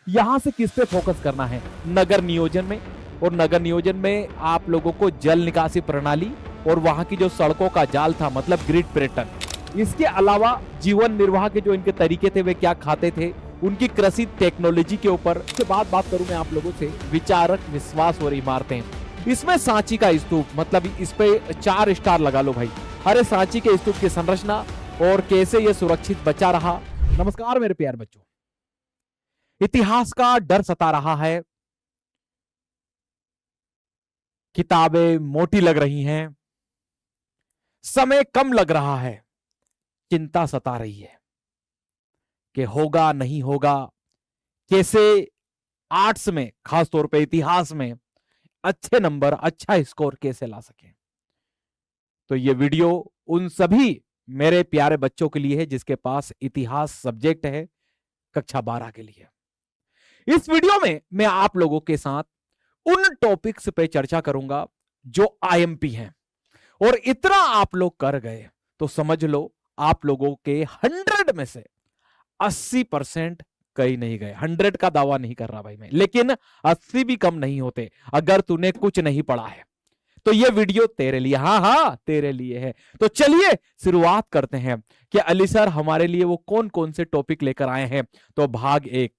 यहां से किस पे फोकस करना है? नगर नियोजन में। और नगर नियोजन में आप लोगों को जल निकासी प्रणाली और वहां की जो सड़कों का जाल था, मतलब ग्रिड पैटर्न। इसके अलावा जीवन निर्वाह के जो इनके तरीके थे, वे क्या खाते थे, उनकी कृषि टेक्नोलॉजी के ऊपर। उसके बाद बात करूं मैं आप लोगों से विचारक विश्वास और इमारतें। इसमें सांची का स्तूप, मतलब इस पे 4 स्टार लगा लो भाई। अरे सांची के स्तूप की संरचना और कैसे यह सुरक्षित बचा रहा। नमस्कार मेरे प्यारे बच्चों, इतिहास का डर सता रहा है, किताबें मोटी लग रही हैं, समय कम लग रहा है, चिंता सता रही है कि होगा नहीं होगा, कैसे आर्ट्स में, खासतौर पे इतिहास में अच्छे नंबर, अच्छा स्कोर कैसे ला सके। तो ये वीडियो उन सभी मेरे प्यारे बच्चों के लिए है जिसके पास इतिहास सब्जेक्ट है कक्षा 12 के लिए। इस वीडियो में मैं आप लोगों के साथ उन टॉपिक्स पे चर्चा करूंगा जो आईएमपी हैं, और इतना आप लोग कर गए तो समझ लो आप लोगों के 100 में से 80% कहीं नहीं गए। 100 का दावा नहीं कर रहा भाई मैं, लेकिन 80 भी कम नहीं होते अगर तूने कुछ नहीं पढ़ा है। तो ये वीडियो तेरे लिए, हाँ हाँ तेरे लिए है। तो चलिए शुरुआत करते हैं कि अली सर हमारे लिए वो कौन कौन से टॉपिक लेकर आए हैं। तो भाग 1,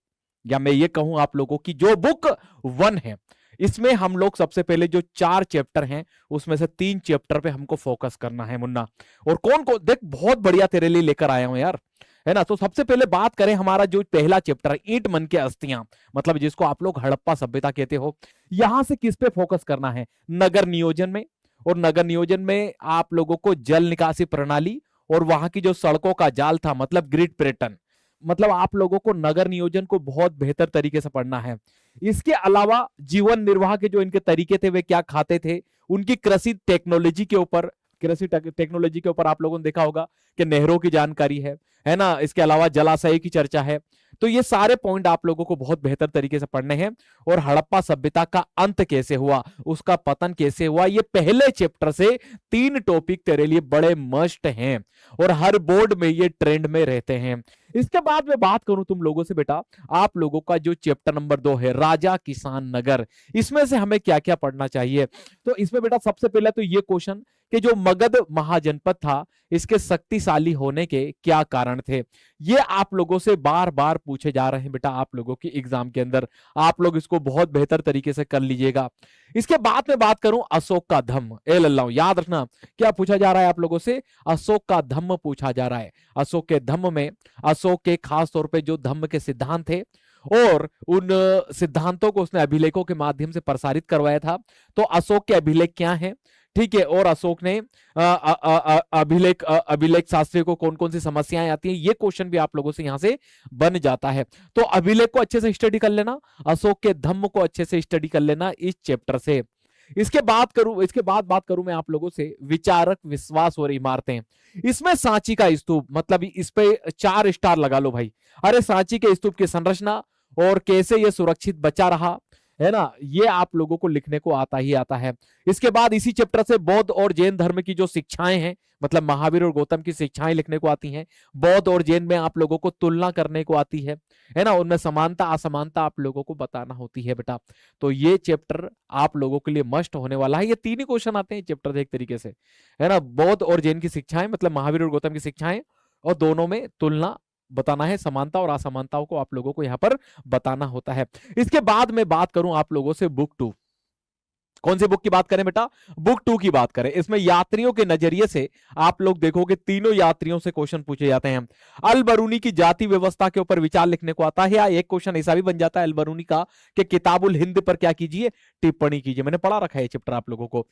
या मैं ये कहूं आप लोगों की जो बुक 1 है, इसमें हम लोग सबसे पहले जो 4 चैप्टर हैं उसमें से 3 चैप्टर पे हमको फोकस करना है मुन्ना। और कौन कौन, देख बहुत बढ़िया तेरे लिए लेकर आया हूं यार, है ना। तो सबसे पहले बात करें हमारा जो पहला चैप्टर है, ईंट मन के अस्थियां, मतलब जिसको आप लोग हड़प्पा सभ्यता कहते हो। यहां से किस पे फोकस करना है? नगर नियोजन में। और नगर नियोजन में आप लोगों को जल निकासी प्रणाली और वहां की जो सड़कों का जाल था, मतलब ग्रिड पैटर्न, मतलब आप लोगों को नगर नियोजन को बहुत बेहतर तरीके से पढ़ना है। इसके अलावा जीवन निर्वाह के जो इनके तरीके थे, वे क्या खाते थे, उनकी कृषि टेक्नोलॉजी के ऊपर, कृषि टेक्नोलॉजी के ऊपर आप लोगों ने देखा होगा कि नहरों की जानकारी है ना। इसके अलावा जलाशय की चर्चा है। तो ये सारे पॉइंट आप लोगों को बहुत बेहतर तरीके से पढ़ने हैं। और हड़प्पा सभ्यता का अंत कैसे हुआ, उसका पतन कैसे हुआ, ये पहले चैप्टर से 3 टॉपिक तेरे लिए बड़े मस्ट हैं और हर बोर्ड में ये ट्रेंड में रहते हैं। इसके बाद मैं बात करूं तुम लोगों से बेटा, आप लोगों का जो चैप्टर नंबर 2 है राजा किसान नगर, इसमें से हमें क्या क्या पढ़ना चाहिए। तो इसमें बेटा सबसे पहले तो ये क्वेश्चन कि जो मगध महाजनपद था, इसके शक्तिशाली होने के क्या कारण थे, ये आप लोगों से बार बार पूछे जा रहे हैं बेटा आप लोगों की एग्जाम के अंदर। आप लोग इसको बहुत बेहतर तरीके से कर लीजिएगा। इसके बाद में बात करूं अशोक का धम्म, ए लल्लाओ याद रखना क्या पूछा जा रहा है आप लोगों से, अशोक का धम्म पूछा जा रहा है। अशोक के धम्म में अशोक के खास तौर पे जो धम्म के सिद्धांत थे और उन सिद्धांतों को उसने अभिलेखों के माध्यम से प्रसारित करवाया था। तो अशोक के अभिलेख क्या हैं, ठीक है, और अशोक ने अभिलेख शास्त्री को कौन कौन सी समस्याएं आती हैं, ये क्वेश्चन भी आप लोगों से यहां से बन जाता है। तो अभिलेख को अच्छे से स्टडी कर लेना, अशोक के धम्म को अच्छे से स्टडी कर लेना इस चैप्टर से। इसके बाद बात करूं मैं आप लोगों से विचारक विश्वास और इमारतें। इसमें सांची का स्तूप, मतलब इस पे 4 स्टार लगा लो भाई। अरे सांची के स्तूप की संरचना और कैसे यह सुरक्षित बचा रहा, है ना, ये आप लोगों को लिखने को आता ही आता है। इसके बाद इसी चैप्टर से बौद्ध और जैन धर्म की जो शिक्षाएं हैं, मतलब महावीर और गौतम की शिक्षाएं लिखने को आती हैं। बौद्ध और जैन में आप लोगों को तुलना करने को आती है ना, उनमें समानता असमानता आप लोगों को बताना होती है बेटा। तो ये चैप्टर आप लोगों के लिए मस्ट होने वाला है। ये 3 ही क्वेश्चन आते हैं चैप्टर से एक तरीके से, है ना। बौद्ध और जैन की शिक्षाएं, मतलब महावीर और गौतम की शिक्षाएं, और दोनों में तुलना बताना है, समानता और असमानताओं को आप लोगों को यहां पर बताना होता है। इसके बाद में बात करूं आप लोगों से बुक 2, कौन सी बुक की बात करें बेटा, बुक 2 की बात करें। इसमें यात्रियों के नजरिए से आप लोग देखोगे तीनों यात्रियों से क्वेश्चन पूछे जाते हैं। अल बरूनी की जाति व्यवस्था के ऊपर विचार लिखने को आता है, या एक क्वेश्चन ऐसा भी बन जाता है अल बरूनी का कि किताबुल हिंद पर क्या कीजिए, टिप्पणी कीजिए। मैंने पढ़ा रखा है चैप्टर आप लोगों को।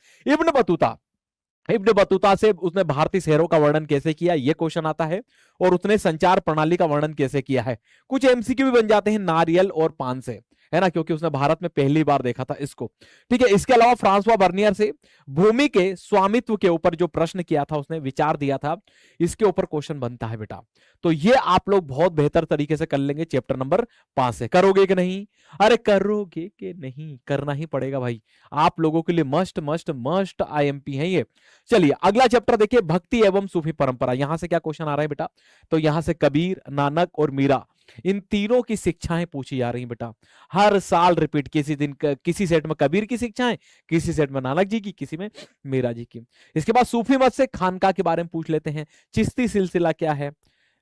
इब्न बतूता से उसने भारतीय शहरों का वर्णन कैसे किया, यह क्वेश्चन आता है। और उसने संचार प्रणाली का वर्णन कैसे किया है। कुछ एमसीक्यू भी बन जाते हैं नारियल और पान से, है ना, क्योंकि उसने भारत में पहली बार देखा था इसको, ठीक है। इसके अलावा फ्रांसवा बर्नियर से भूमि के स्वामित्व के ऊपर जो प्रश्न किया था, उसने विचार दिया था, इसके ऊपर क्वेश्चन बनता है बेटा। तो ये आप लोग बहुत बेहतर तरीके से कर लेंगे चैप्टर नंबर 5 से। करोगे कि नहीं? अरे करोगे कि नहीं? करना ही पड़ेगा भाई, आप लोगों के लिए मस्ट मस्ट मस्ट आईएमपी है ये। चलिए अगला चैप्टर देखिए, भक्ति एवं सूफी परंपरा। यहां से क्या क्वेश्चन आ रहा है बेटा, तो यहां से कबीर, नानक और मीरा, इन तीनों की शिक्षाएं पूछी जा रही बेटा, हर साल रिपीट। किसी दिन किसी सेट में कबीर की शिक्षाएं, किसी सेट में नानक जी की, किसी में मीरा जी की। इसके बाद सूफी मत से खानका के बारे में पूछ लेते हैं, चिश्ती सिलसिला क्या है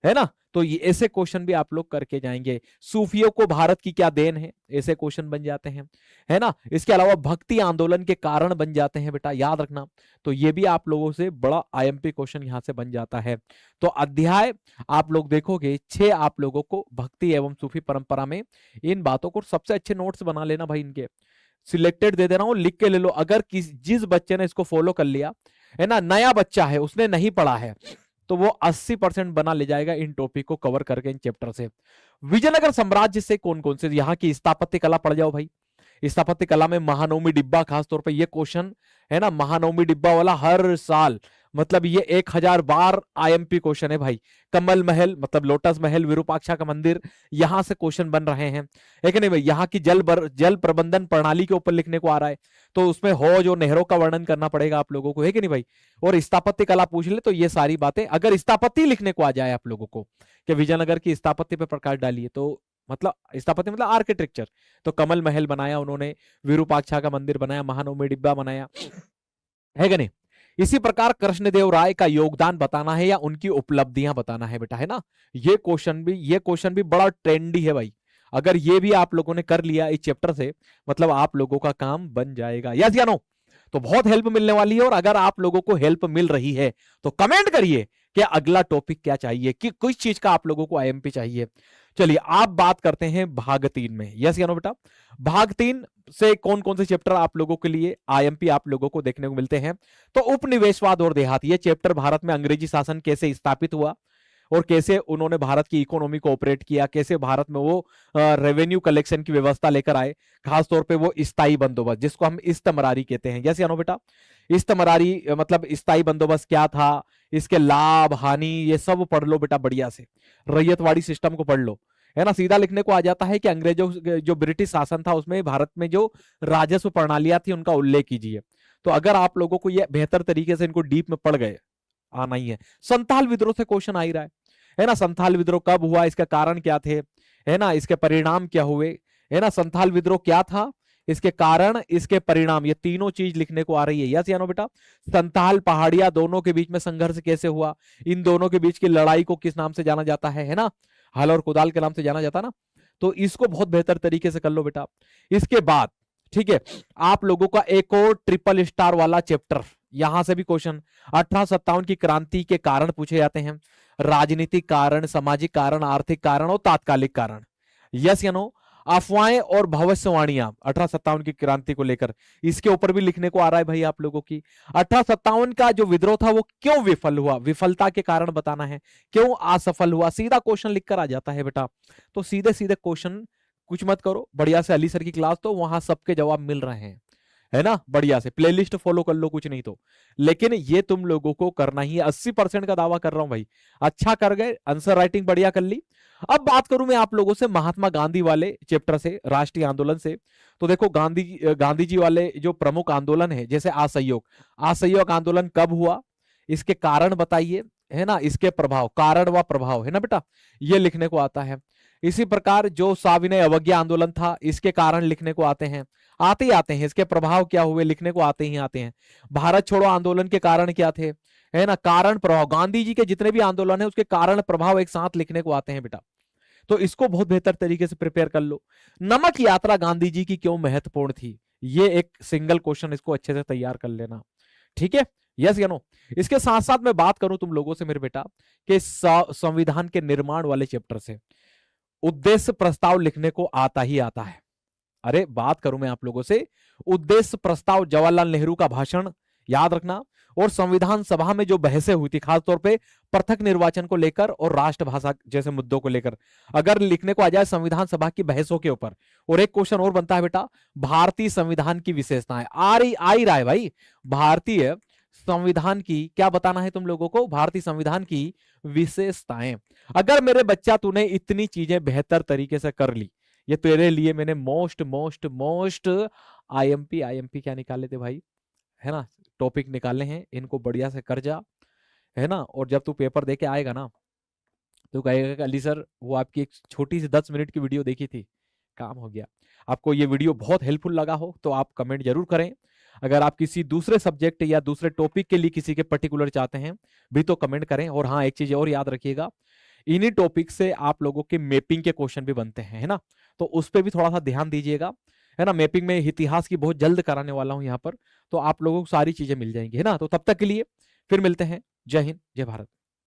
ना। तो ये ऐसे क्वेश्चन भी आप लोग करके जाएंगे। सूफियों को भारत की क्या देन है, ऐसे क्वेश्चन बन जाते हैं, है ना। इसके अलावा भक्ति आंदोलन के कारण बन जाते हैं बेटा, याद रखना। तो ये भी आप लोगों से बड़ा आईएमपी क्वेश्चन यहां से बन जाता है। तो अध्याय आप लोग देखोगे 6 आप लोगों को भक्ति एवं सूफी परंपरा में, इन बातों को सबसे अच्छे नोट्स बना लेना भाई, इनके सिलेक्टेड दे दे रहा हूं, लिख के ले लो। अगर जिस बच्चे ने इसको फॉलो कर लिया है ना, नया बच्चा है, उसने नहीं पढ़ा है, तो वो 80% बना ले जाएगा इन टॉपिक को कवर करके, इन चैप्टर से। विजयनगर साम्राज्य से कौन कौन से, यहाँ की स्थापत्य कला पढ़ जाओ भाई। स्थापत्य कला में महानवमी डिब्बा, खासतौर पे ये क्वेश्चन है ना, महानवमी डिब्बा वाला हर साल, मतलब ये 1000 बार आईएमपी क्वेश्चन है भाई। कमल महल मतलब लोटस महल, विरूपाक्षा का मंदिर, यहां से क्वेश्चन बन रहे हैं, है कि नहीं भाई। यहाँ की जल प्रबंधन प्रणाली के ऊपर लिखने को आ रहा है, तो उसमें हौज और नहरों का वर्णन करना पड़ेगा आप लोगों को, है कि नहीं भाई। और स्थापत्य कला पूछ ले तो ये सारी बातें, अगर स्थापत्य लिखने को आ जाए आप लोगों को कि विजयनगर की स्थापत्य पे प्रकाश डालिए, तो मतलब स्थापत्य मतलब आर्किटेक्चर, तो कमल महल बनाया उन्होंने, विरूपाक्षा का मंदिर बनाया, महानवमी डिब्बा बनाया, है कि नहीं। इसी प्रकार कृष्णदेव राय का योगदान बताना है या उनकी उपलब्धियां बताना है बेटा, है ना। ये क्वेश्चन भी बड़ा ट्रेंडी है भाई। अगर ये भी आप लोगों ने कर लिया इस चैप्टर से, मतलब आप लोगों का काम बन जाएगा, यस या नो। तो बहुत हेल्प मिलने वाली है। और अगर आप लोगों को हेल्प मिल रही है तो कमेंट करिए कि अगला टॉपिक क्या चाहिए, कि किस चीज का आप लोगों को आईएमपी चाहिए। चलिए आप बात करते हैं भाग 3 में, यस या नो बेटा। भाग 3 से कौन कौन से चैप्टर आप लोगों के लिए आईएमपी आप लोगों को देखने को मिलते हैं। तो उपनिवेशवाद और देहात, ये चैप्टर भारत में अंग्रेजी शासन कैसे स्थापित हुआ और कैसे उन्होंने भारत की इकोनॉमी को ऑपरेट किया, कैसे भारत में वो रेवेन्यू कलेक्शन की व्यवस्था लेकर आए, खासतौर पे वो स्थायी बंदोबस्त जिसको हम इस्तमरारी कहते हैं, यस या नो बेटा। इस्तमरारी मतलब स्थायी बंदोबस्त क्या था, इसके लाभ हानि, ये सब पढ़ लो बेटा बढ़िया से। रैयतवाड़ी सिस्टम को पढ़ लो, है ना। सीधा लिखने को आ जाता है कि अंग्रेजों जो ब्रिटिश शासन था उसमें भारत में जो राजस्व प्रणालियां थी उनका उल्लेख कीजिए। तो अगर आप लोगों को ये बेहतर तरीके से इनको डीप में पढ़ गए, आना ही है। संथाल विद्रोह से क्वेश्चन आ ही रहा है ना। संथाल विद्रोह कब हुआ, इसके कारण क्या थे, है ना, इसके परिणाम क्या हुए, है ना। संथाल विद्रोह क्या था, इसके कारण, इसके परिणाम, ये तीनों चीज लिखने को आ रही है, यस या नो बेटा। संथाल पहाड़िया दोनों के बीच में संघर्ष कैसे हुआ, इन दोनों के बीच की लड़ाई को किस नाम से जाना जाता है ना, हल और कुदाल के नाम से जाना जाता ना। तो इसको बहुत बेहतर तरीके से कर लो बेटा। इसके बाद ठीक है, आप लोगों का एक और ट्रिपल स्टार वाला चैप्टर, यहां से भी क्वेश्चन 1857 की क्रांति के कारण पूछे जाते हैं। राजनीतिक कारण, सामाजिक कारण, आर्थिक कारण और तात्कालिक कारण, यस या नो। अफवाहें और भविष्यवाणियां 1857 की क्रांति को लेकर, इसके ऊपर भी लिखने को आ रहा है भाई आप लोगों की। 1857 का जो विद्रोह था वो क्यों विफल हुआ, विफलता के कारण बताना है, क्यों असफल हुआ, सीधा क्वेश्चन लिखकर आ जाता है बेटा। तो सीधे सीधे क्वेश्चन, कुछ मत करो, बढ़िया से अली सर की क्लास, तो वहां सबके जवाब मिल रहे हैं, है ना। बढ़िया से प्लेलिस्ट फॉलो कर लो, कुछ नहीं तो। लेकिन ये तुम लोगों को करना ही है, 80% का दावा कर रहा हूं भाई। अच्छा कर गए, आंसर राइटिंग बढ़िया कर ली। अब बात करूं मैं आप लोगों से महात्मा गांधी वाले चैप्टर से, राष्ट्रीय आंदोलन से। तो देखो गांधी जी वाले जो प्रमुख आंदोलन है, जैसे असहयोग आंदोलन कब हुआ, इसके कारण बताइए, है ना, इसके प्रभाव, कारण व प्रभाव, है ना बेटा, ये लिखने को आता है। इसी प्रकार जो साविनय अवज्ञा आंदोलन था, इसके कारण लिखने को आते हैं, आते ही आते हैं। इसके प्रभाव क्या हुए, लिखने को आते ही आते हैं। भारत छोड़ो आंदोलन के कारण क्या थे, है ना, कारण प्रभाव, गांधी जी के जितने भी आंदोलन है उसके कारण प्रभाव एक साथ लिखने को आते हैं बेटा। तो इसको बहुत बेहतर तरीके से प्रिपेयर कर लो। नमक यात्रा गांधी जी की क्यों महत्वपूर्ण थी, ये एक सिंगल क्वेश्चन, इसको अच्छे से तैयार कर लेना, ठीक है, यस या नो। इसके साथ साथ मैं बात करूं तुम लोगों से मेरे बेटा कि संविधान के निर्माण वाले चैप्टर से उद्देश्य प्रस्ताव लिखने को आता ही आता है। अरे बात करूं मैं आप लोगों से, उद्देश्य प्रस्ताव, जवाहरलाल नेहरू का भाषण याद रखना, और संविधान सभा में जो बहसें हुई थी, खासतौर पे पृथक निर्वाचन को लेकर और राष्ट्रभाषा जैसे मुद्दों को लेकर, अगर लिखने को आ जाए संविधान सभा की बहसों के ऊपर। और एक क्वेश्चन और बनता है बेटा, भारतीय संविधान की विशेषताएं, आ ही रहा है भाई। भारतीय संविधान की क्या बताना है तुम लोगों को, भारतीय संविधान की विशेषताएं। अगर मेरे बच्चा तूने इतनी चीजें बेहतर तरीके से कर ली, ये तेरे लिए मैंने मोस्ट मोस्ट मोस्ट आईएमपी क्या निकाले थे भाई, है ना, टॉपिक निकाले हैं, इनको बढ़िया से कर जा, है ना। और जब तू पेपर देके आएगा ना, तो कहेगा कि अली सर वो आपकी एक छोटी सी 10 मिनट की वीडियो देखी थी, काम हो गया। आपको ये वीडियो बहुत हेल्पफुल लगा हो तो आप कमेंट जरूर करें। अगर आप किसी दूसरे सब्जेक्ट या दूसरे टॉपिक के लिए किसी के पर्टिकुलर चाहते हैं भी तो कमेंट करें। और हाँ, एक चीज और याद रखिएगा, इन्हीं टॉपिक से आप लोगों के मैपिंग के क्वेश्चन भी बनते हैं, है ना, तो उस पर भी थोड़ा सा ध्यान दीजिएगा, है ना। मैपिंग में इतिहास की बहुत जल्द कराने वाला हूं यहाँ पर, तो आप लोगों को सारी चीजें मिल जाएंगी, है ना। तो तब तक के लिए फिर मिलते हैं। जय हिंद, जय भारत।